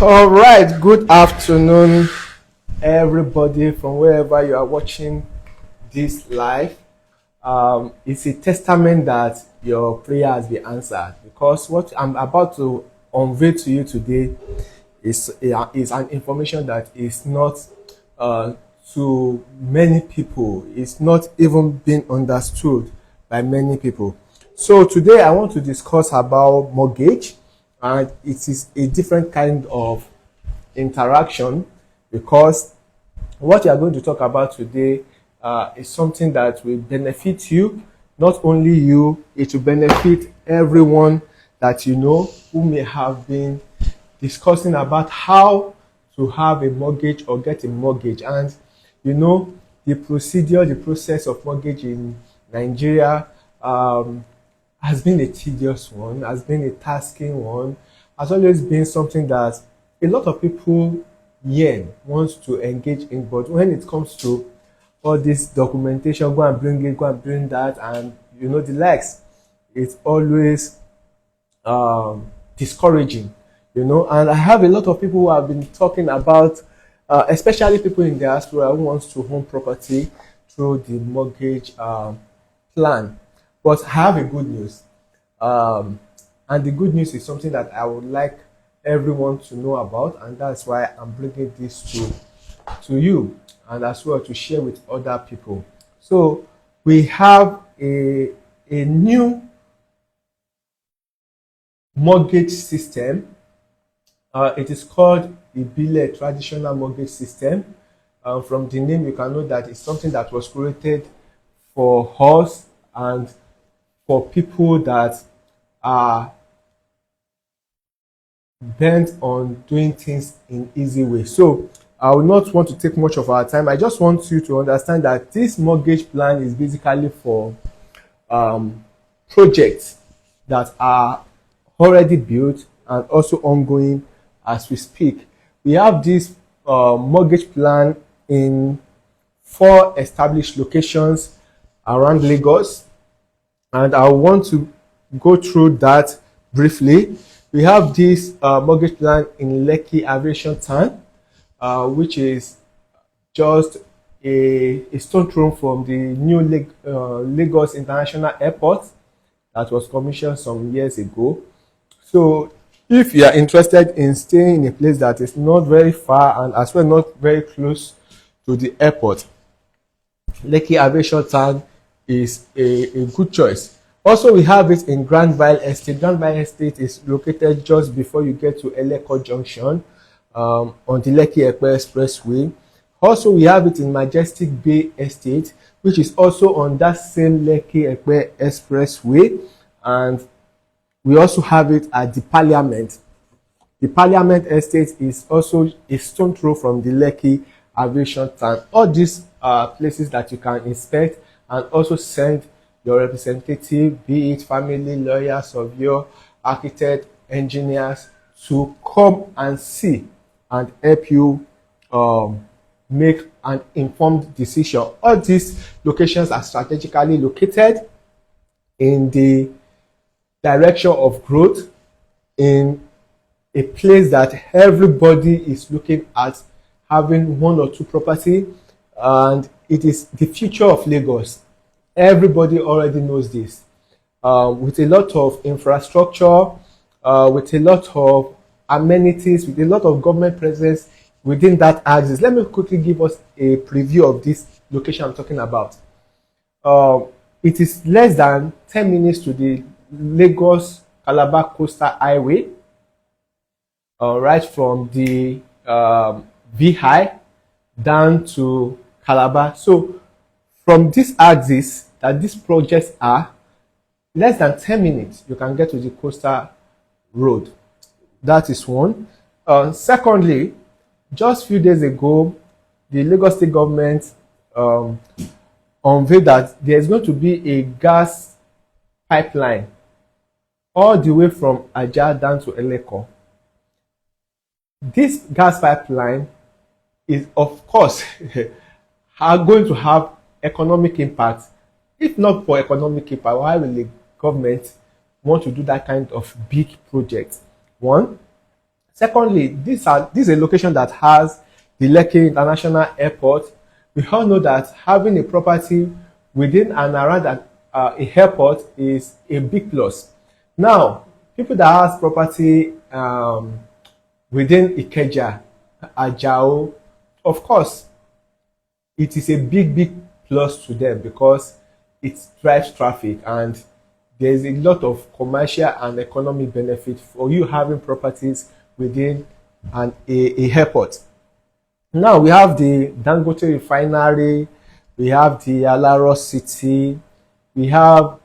All right, good afternoon, everybody, from wherever you are watching this live. It's a testament that your prayer has been answered, because what I'm about to unveil to you today is an information that is not to many people. It's not even being understood by many people. So today I want to discuss about mortgage, and it is a different kind of interaction, because what we are going to talk about today is something that will benefit you, not only you, it will benefit everyone that you know who may have been discussing about how to have a mortgage or get a mortgage. And you know, the process of mortgage in Nigeria has been a tedious one, has been a tasking one, has always been something that a lot of people wants to engage in. But when it comes to all this documentation, go and bring it, go and bring that, and you know the likes, it's always discouraging, you know. And I have a lot of people who have been talking about, especially people in diaspora who wants to own property through the mortgage plan. But I have a good news, and the good news is something that I would like everyone to know about, and that's why I'm bringing this to you, and as well to share with other people. So we have a new mortgage system. It is called the Bile traditional mortgage system. From the name, you can know that it's something that was created for us and for people that are bent on doing things in easy way. So I will not want to take much of our time. I just want you to understand that this mortgage plan is basically for projects that are already built and also ongoing as we speak. We have this mortgage plan in 4 established locations around Lagos, and I want to go through that briefly. We have this mortgage plan in Lekki Aviation town, which is just a stone throw from the new Lagos International Airport that was commissioned some years ago. So if you are interested in staying in a place that is not very far and as well not very close to the airport, Lekki Aviation town is a good choice. Also, we have it in Grandville Estate. Grandville Estate is located just before you get to Lekki Junction on the Lekki Expressway. Also, we have it in Majestic Bay Estate, which is also on that same Lekki Expressway. And we also have it at the Parliament. The Parliament Estate is also a stone throw from the Lekki Aviation town. All these are places that you can inspect and also send your representative, be it family, lawyer, surveyor, architect, engineers, to come and see and help you make an informed decision. All these locations are strategically located in the direction of growth, in a place that everybody is looking at having 1 or 2 property, and it is the future of Lagos. Everybody already knows this. With a lot of infrastructure, with a lot of amenities, with a lot of government presence within that axis. Let me quickly give us a preview of this location I'm talking about. It is less than 10 minutes to the Lagos Calabar Coastal Highway, right from the VI down to Calabar. So from this axis that these projects are, less than 10 minutes you can get to the coastal road. That is one. Secondly, just a few days ago, the Lagos State government unveiled that there is going to be a gas pipeline all the way from Ajah down to Lekki. This gas pipeline is, of course, are going to have economic impact. If not for economic impact, why will the government want to do that kind of big project? One. Secondly, this is a location that has the Lekki International Airport. We all know that having a property within and around a airport is a big plus. Now, people that has property within Ikeja, Ajao, of course, it is a big plus to them because it drives traffic and there's a lot of commercial and economic benefit for you having properties within a airport. Now we have the Dangote refinery, we have the Alaro city, we have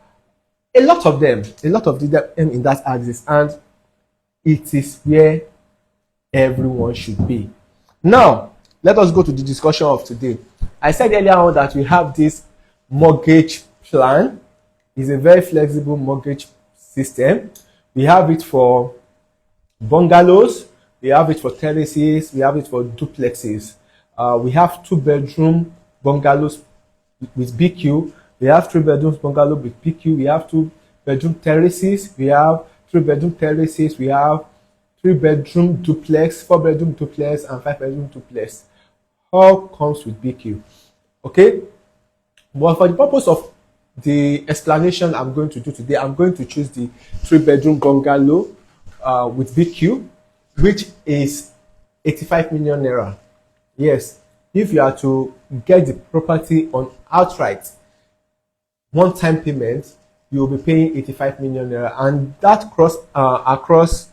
a lot of them in that axis, and it is where everyone should be. Now, let us go to the discussion of today. I said earlier on that we have this mortgage plan. It's a very flexible mortgage system. We have it for bungalows, we have it for terraces, we have it for duplexes. We have 2-bedroom bungalows with BQ. We have 3-bedroom bungalow with BQ. We have 2-bedroom terraces. We have 3-bedroom terraces. We have 3-bedroom duplex, 4-bedroom duplex, and 5-bedroom duplex. All comes with BQ. Okay? But for the purpose of the explanation I'm going to do today, I'm going to choose the 3-bedroom bungalow with BQ, which is 85 million naira. Yes, if you are to get the property on outright, one-time payment, you will be paying 85 million naira, and that across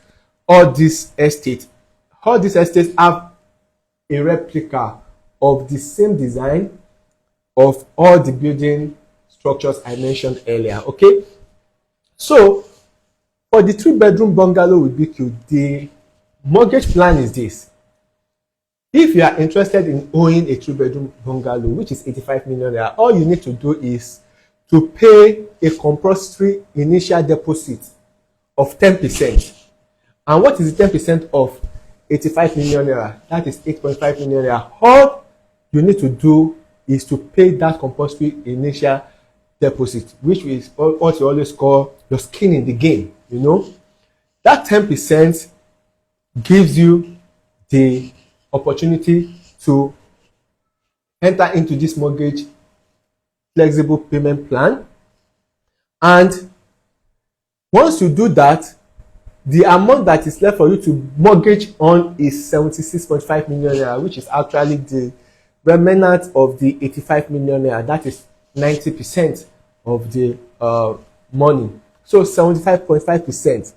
all these estates. All these estates have a replica of the same design of all the building structures I mentioned earlier. Okay, so for the 3-bedroom bungalow with BQ, the mortgage plan is this. If you are interested in owning a 3-bedroom bungalow, which is 85 million naira, all you need to do is to pay a compulsory initial deposit of 10%. And what is the 10% of 85 million naira? That is 8.5 million naira. All you need to do is to pay that compulsory initial deposit, which is what you always call your skin in the game. You know, that 10% gives you the opportunity to enter into this mortgage flexible payment plan, and once you do that, the amount that is left for you to mortgage on is 76.5 million naira, which is actually the remnant of the 85 million naira. That is 90% of the money. So 75.5%.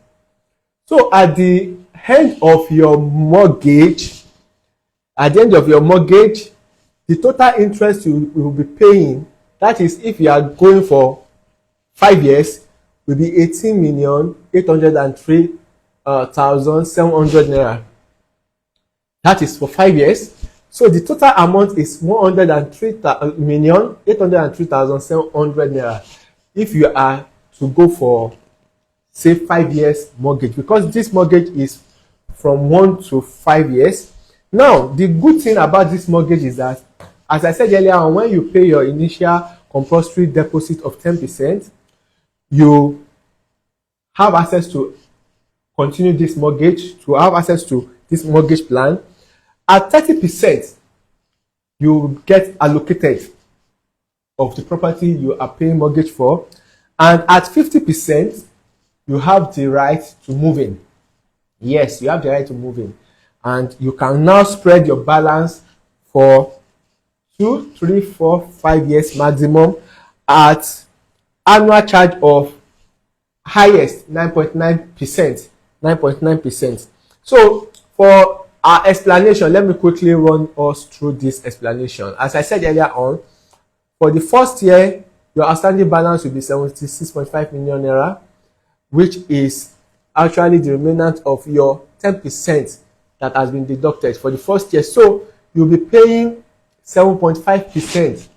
So at the end of your mortgage, the total interest you will be paying, that is if you are going for 5 years, will be 18,803,700 naira. That is for 5 years. So the total amount is 103,803,700 naira if you are to go for, say, 5 years mortgage, because this mortgage is from 1 to 5 years. Now, the good thing about this mortgage is that, as I said earlier on, when you pay your initial compulsory deposit of 10%, you have access to continue this mortgage, to have access to this mortgage plan. At 30%, you get allocated of the property you are paying mortgage for, and at 50%, you have the right to move in. Yes, you have the right to move in, and you can now spread your balance for 2, 3, 4, 5 years maximum at annual charge of highest 9.9%. 9.9%. So for our explanation, let me quickly run us through this explanation. As I said earlier on, for the first year, your outstanding balance will be 76.5 million naira, which is actually the remnant of your 10% that has been deducted for the first year. So you'll be paying 7.5%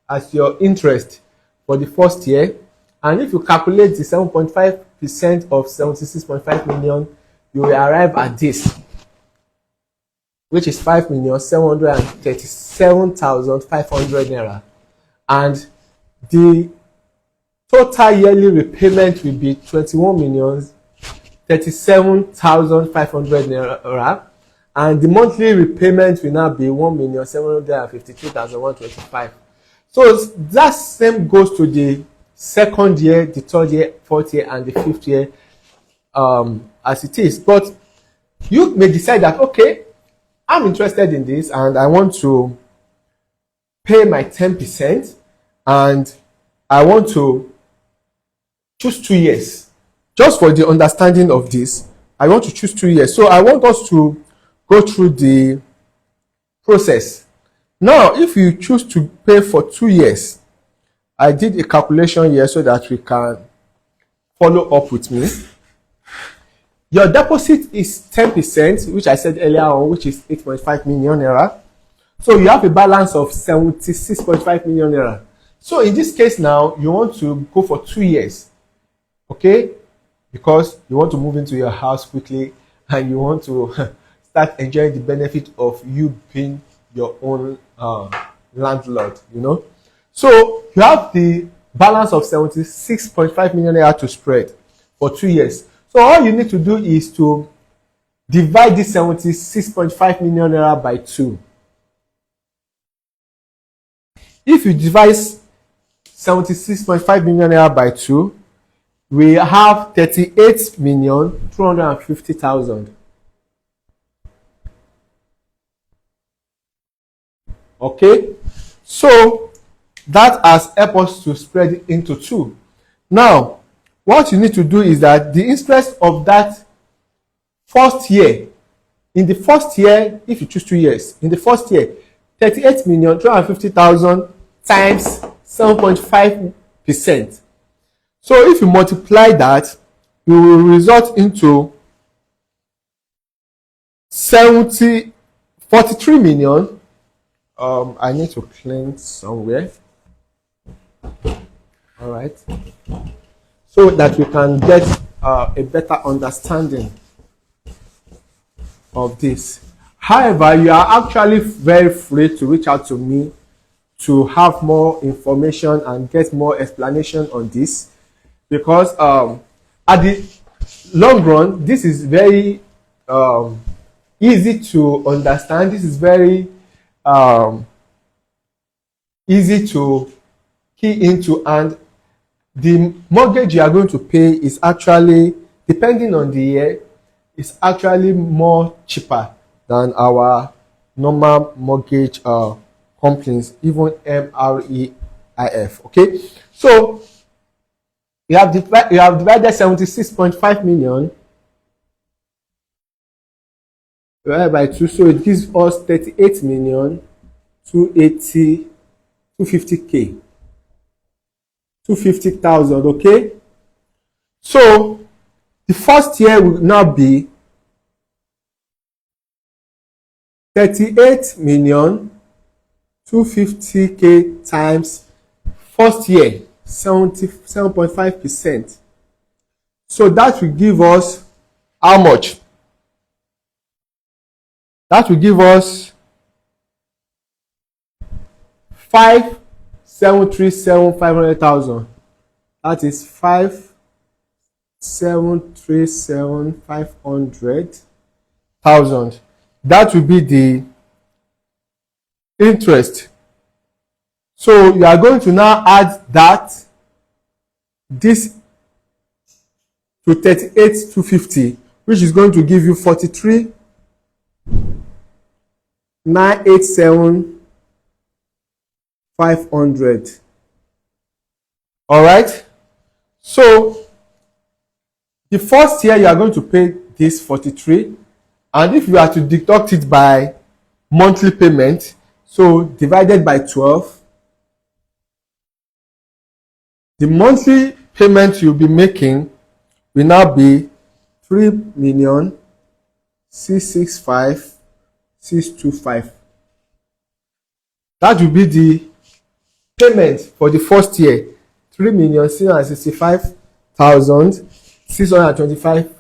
as your interest for the first year. And if you calculate the 7.5% of 76.5 million, you will arrive at this, which is 5,737,500 naira. And the total yearly repayment will be 21 37,500 naira, and the monthly repayment will now be 1,752,125. So that same goes to the second year, the third year, fourth year, and the fifth year as it is. But you may decide that, okay, I'm interested in this and I want to pay my 10% and I want to choose 2 years. Just for the understanding of this, I want to choose 2 years. So I want us to go through the process. Now, if you choose to pay for 2 years, I did a calculation here so that we can follow up with me. Your deposit is 10%, which I said earlier on, which is 8.5 million naira. So you have a balance of 76.5 million naira. So in this case now, you want to go for 2 years, okay? Because you want to move into your house quickly and you want to start enjoying the benefit of you being your own landlord, you know. So you have the balance of 76.5 million naira to spread for 2 years. So all you need to do is to divide this 76.5 million naira by 2. If you divide 76.5 million naira by 2, we have 38,250,000. Okay, so that has helped us to spread it into 2. Now, what you need to do is that the interest of that first year, in the first year, if you choose 2 years, in the first year, 38,250,000 times 7.5%. So if you multiply that, it will result into 43 million. I need to clean somewhere. All right. So that we can get a better understanding of this. However, you are actually very free to reach out to me to have more information and get more explanation on this, because at the long run, this is very easy to understand. This is very easy to key into, and the mortgage you are going to pay is actually, depending on the year, is actually more cheaper than our normal mortgage companies, even MREIF. Okay, so you have divided 76.5 million divided by 2, so it gives us 38,250,000. Okay, so the first year will now be 38,250,000 times first year 77.5%. So that will give us how much? That will give us 5,737,500,000. That is 5,737,500,000. That will be the interest. So you are going to now add this to 38,250, which is going to give you 43,987,500. All right. So the first year you are going to pay this 43, and if you are to deduct it by monthly payment, so divided by 12, the monthly payment you'll be making will now be 3,665,625. That will be the payment for the first year, 3,665,625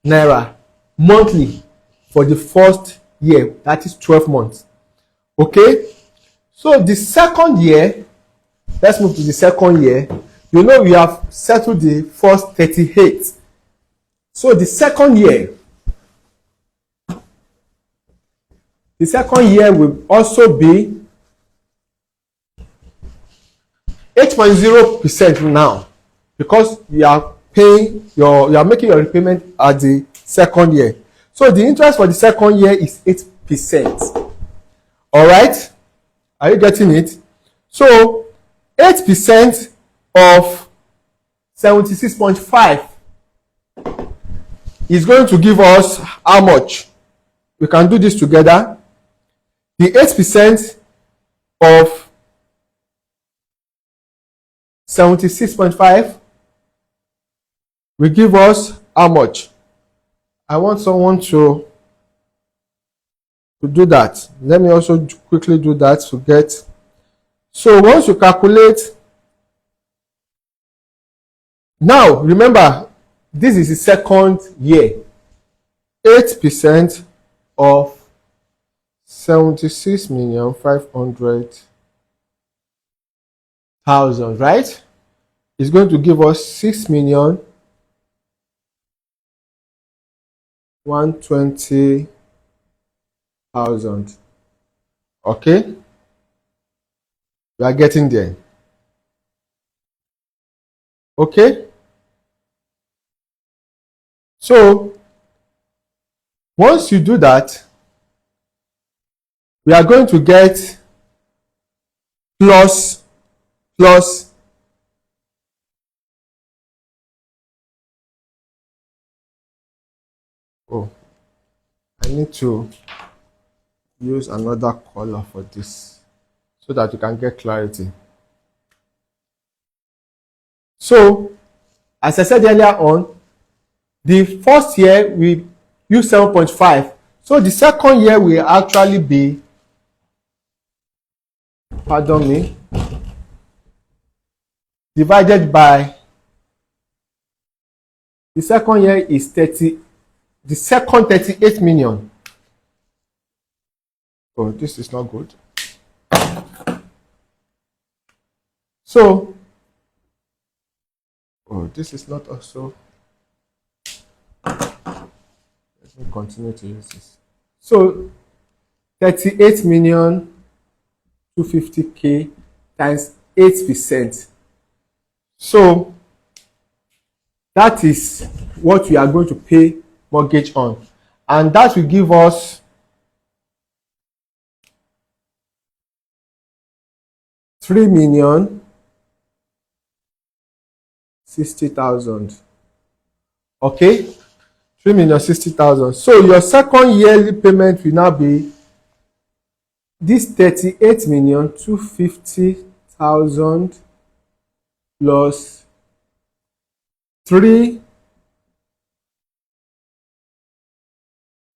naira monthly for the first year, that is 12 months. Okay, so the second year, let's move to the second year. You know, we have settled the first 38. So the second year will also be 8.0% now, because you are making your repayment at the second year. So the interest for the second year is 8%. All right, are you getting it? So 8% of 76.5 is going to give us how much? We can do this together. The 8% of 76.5 will give us how much? I want someone to do that. Let me also quickly do that to get. So once you calculate, now remember, this is the second year. 8% of 76,500,000, right? Is going to give us 6,120,000. Okay, we are getting there. Okay, so once you do that, we are going to get plus. Oh, I need to use another color for this so that you can get clarity. So, as I said earlier on, the first year we use 7.5. So the second year will actually be, pardon me, divided by, the second year is 38 million. Oh, this is not good. So, oh, this is not also. Let me continue to use this. So, 38,250,000 times 8%. So, that is what we are going to pay mortgage on, and that will give us 3,060,000. Okay, 3,060,000. So your second yearly payment will now be this 38,250,000 plus 3,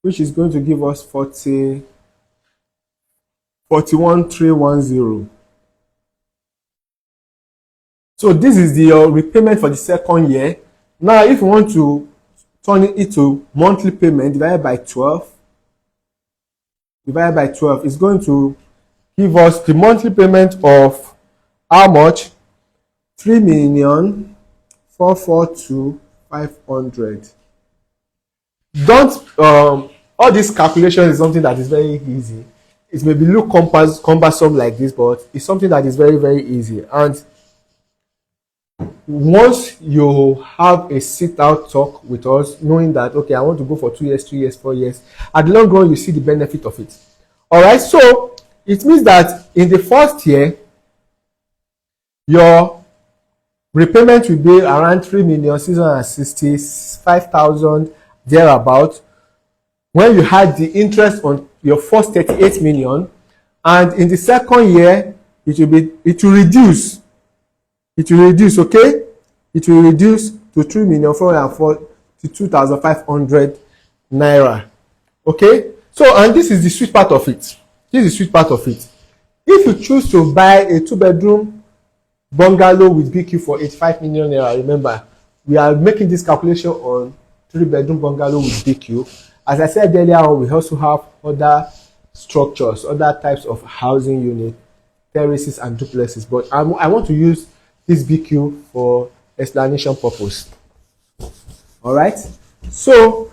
which is going to give us 41,310. So this is the repayment for the second year. Now, if you want to turn it into monthly payment divided by 12, it's going to give us the monthly payment of how much? 3,442,500. Don't all these calculations is something that is very easy. It may be look cumbersome like this, but it's something that is very, very easy. And once you have a sit-out talk with us, knowing that, okay, I want to go for 2 years, 3 years, 4 years, at the long run, you see the benefit of it. All right, so it means that in the first year, your repayment will be around 3,665,000 thereabout. When you had the interest on your first 38 million, and in the second year, it will reduce. Okay? It will reduce to 3,442,500 naira. Okay? So, and this is the sweet part of it. If you choose to buy a 2-bedroom bungalow with BQ for 85 million naira, remember, we are making this calculation on 3-bedroom bungalow with BQ. As I said earlier on, we also have other structures, other types of housing unit, terraces and duplexes. But I want to use this BQ for explanation purpose. All right. So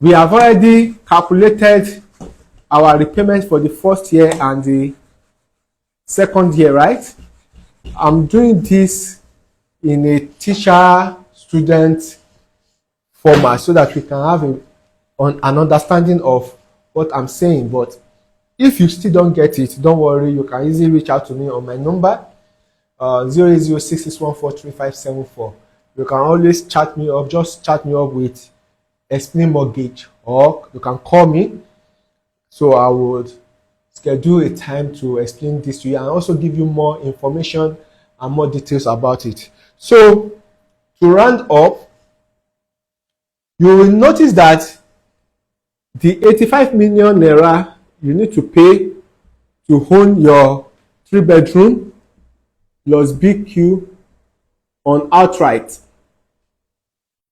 we have already calculated our repayment for the first year and the second year, right? I'm doing this in a teacher-student format so that we can have an understanding of what I'm saying. But if you still don't get it, don't worry, you can easily reach out to me on my number 08066143574. You can always chat me up, just chat me up with Explain Mortgage, or you can call me. So I would schedule a time to explain this to you and also give you more information and more details about it. So to round up, you will notice that the 85 million naira you need to pay to own your 3-bedroom plus BQ on outright,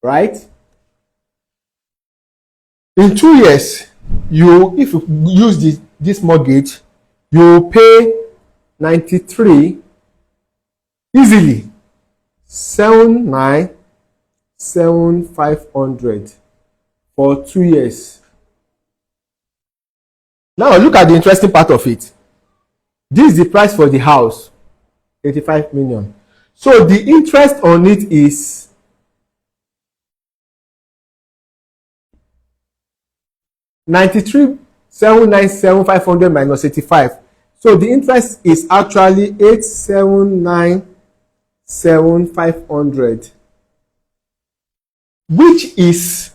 right? In 2 years, if you use this mortgage, you will pay 93 easily, 79,500 for 2 years. Now look at the interesting part of it. This is the price for the house, 85 million. So the interest on it is 93,797,500 minus 85. So the interest is actually 879,700, which is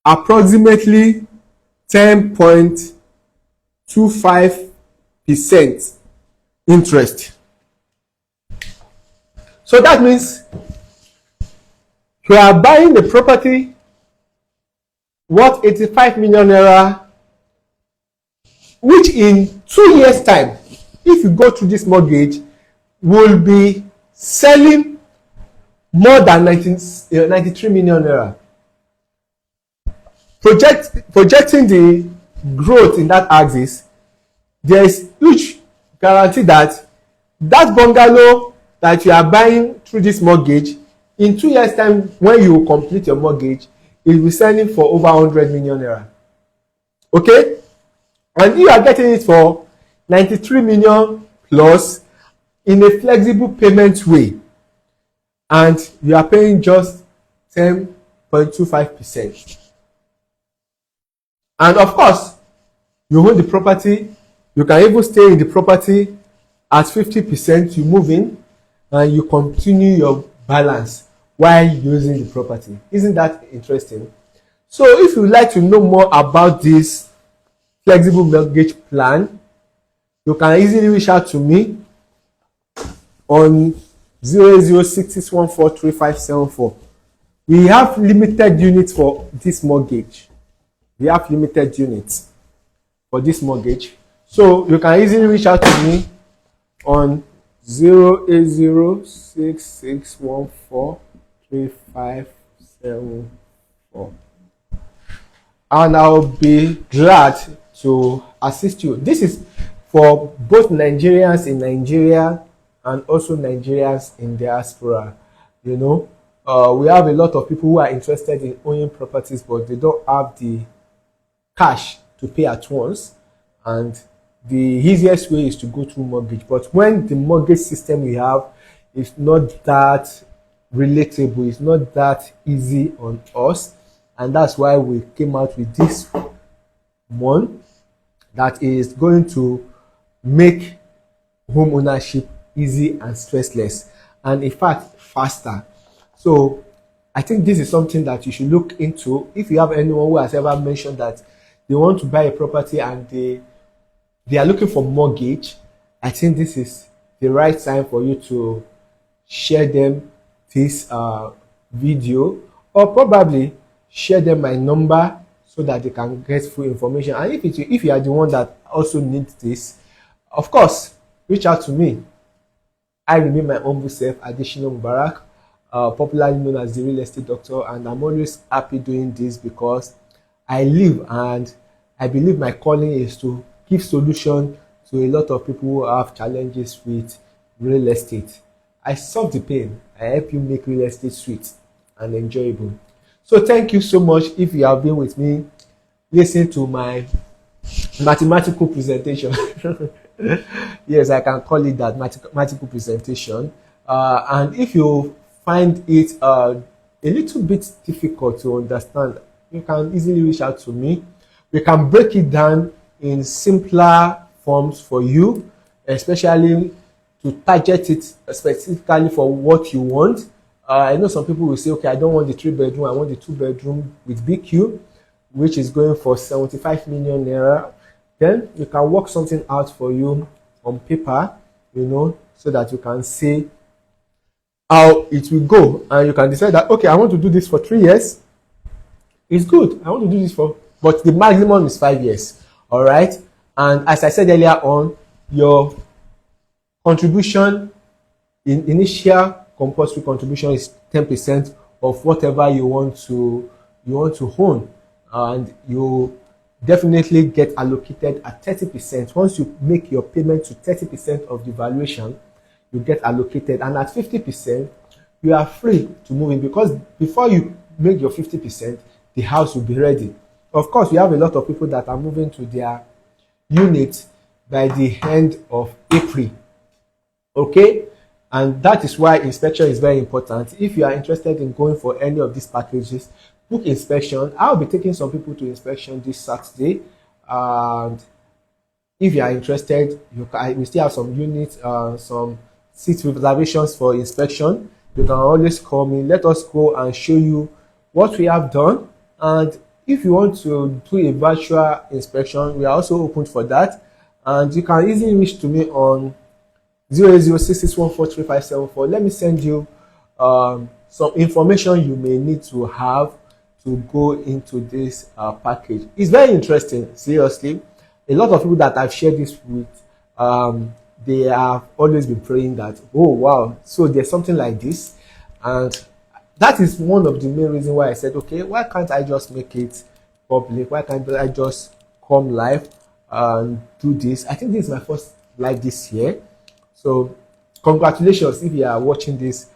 approximately 10.25% interest. So that means you are buying the property worth 85 million naira, which in 2 years' time, if you go through this mortgage, will be selling more than 93 million naira. Projecting the growth in that axis, there is huge guarantee that that bungalow that you are buying through this mortgage, in 2 years' time, when you complete your mortgage, it will be selling for over 100 million naira. Okay? And you are getting it for 93 million plus in a flexible payment way. And you are paying just 10.25%. And of course, you own the property. You can even stay in the property at 50%. You move in and you continue your balance while using the property. Isn't that interesting? So if you would like to know more about this flexible mortgage plan, you can easily reach out to me on 08066143574. We have limited units for this mortgage. We have limited units for this mortgage. So you can easily reach out to me on 08066143574. And I'll be glad to assist you. This is for both Nigerians in Nigeria and also Nigerians in diaspora. You know, we have a lot of people who are interested in owning properties, but they don't have the cash to pay at once, and the easiest way is to go through mortgage. But when the mortgage system we have is not that relatable, it's not that easy on us, and that's why we came out with this one that is going to make home ownership easy and stressless, and in fact faster. So I think this is something that you should look into. If you have anyone who has ever mentioned that they want to buy a property and they are looking for mortgage, I think this is the right time for you to share them this video, or probably share them my number so that they can get full information. And if you are the one that also needs this, of course, reach out to me. I remain my humble self, Additional Mubarak, popularly known as the real estate doctor, and I'm always happy doing this because I live and I believe my calling is to give solution to a lot of people who have challenges with real estate. I solve the pain. I help you make real estate sweet. and enjoyable. So thank you so much if you have been with me listening to my mathematical presentation. Yes, I can call it that, mathematical presentation. And if you find it a little bit difficult to understand, you can easily reach out to me. We can break it down in simpler forms for you, especially to target it specifically for what you want. I know some people will say, okay, I don't want the 3 bedroom, I want the 2 bedroom with BQ, which is going for 75 million naira. Then we can work something out for you on paper, so that you can see how it will go, and you can decide that, okay, I want to do this for 3 years. It's good. I want to do this but the maximum is 5 years. All right. And as I said earlier on, your contribution initial compulsory contribution is 10% of whatever you want to own, and you definitely get allocated at 30%. Once you make your payment to 30% of the valuation, you get allocated, and at 50%, you are free to move in, because before you make your 50%, the house will be ready. Of course, we have a lot of people that are moving to their unit by the end of April. Okay, and that is why inspection is very important. If you are interested in going for any of these packages, book inspection. I'll be taking some people to inspection this Saturday, and if you are interested, we still have some units, some seat reservations for inspection. You can always call me. Let us go and show you what we have done. And if you want to do a virtual inspection, we are also open for that. And you can easily reach to me on 08066143574. Let me send you some information you may need to have to go into this package. It's very interesting, seriously. A lot of people that I've shared this with, they have always been praying that, oh wow, so there's something like this. And that is one of the main reasons why I said, okay, why can't I just make it public? Why can't I just come live and do this? I think this is my first live this year. So congratulations if you are watching this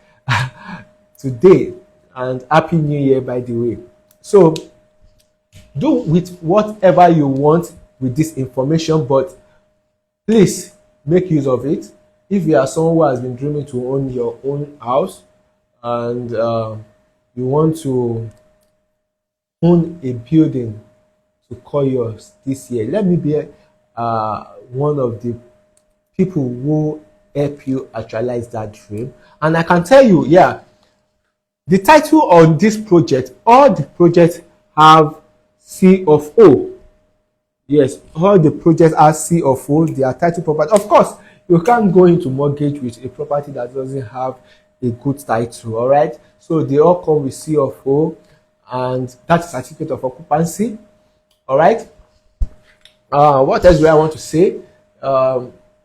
today, and happy new year, by the way. So do with whatever you want with this information, but please make use of it. If you are someone who has been dreaming to own your own house, and you want to own a building to call yours this year, let me be one of the people who help you actualize that dream. And I can tell you, yeah, the title on this project, all the projects have C of O. Yes, all the projects are C of O. They are title property. Of course, you can't go into mortgage with a property that doesn't have a good title. All right, so they all come with C of O, and that's certificate of occupancy. All right. What else do I want to say?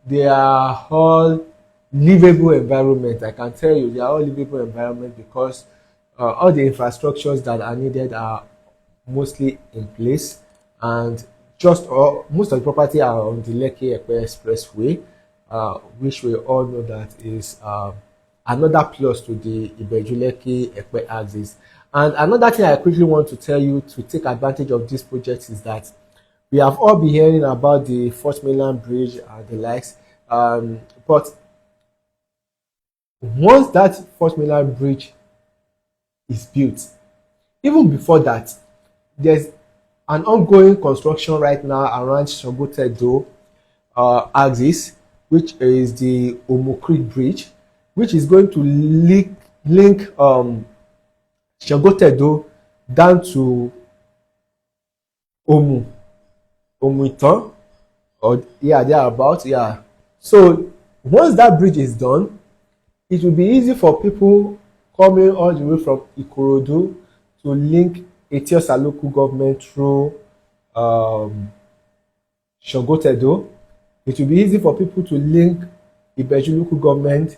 They are all livable environment. I can tell you, they are all livable environment, because all the infrastructures that are needed are mostly in place, and most of the property are on the Lekki Expressway, which we all know that is another plus to the Ibeju-Lekki axis. And another thing I quickly want to tell you to take advantage of this project is that we have all been hearing about the Fourth Mainland Bridge and the likes, but once that Fourth Mainland Bridge is built, even before that, there's an ongoing construction right now around Shogotedo axis, which is the Omo Creek Bridge, which is going to link Shogotedo down to Omuitan, or yeah, thereabouts, yeah. So once that bridge is done, it will be easy for people coming all the way from Ikorodu to link Etiosa local government through Shogotedo. It will be easy for people to link Ibeju local government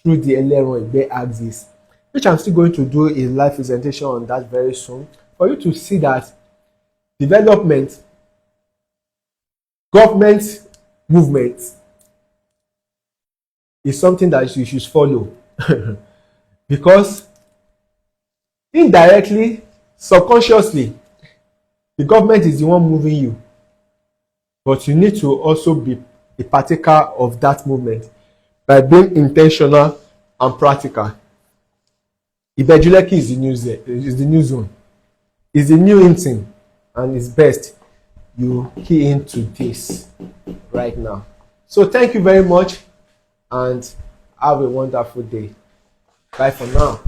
through the Eleron-Igbe axis, which I'm still going to do a live presentation on that very soon, for you to see that development, government movement is something that you should follow. Because Indirectly, subconsciously, the government is the one moving you, but you need to also be a partaker of that movement by being intentional and practical. Ibejuleki is the new zone, is the new in thing, and it's best you key into this right now. So thank you very much and have a wonderful day. Bye for now.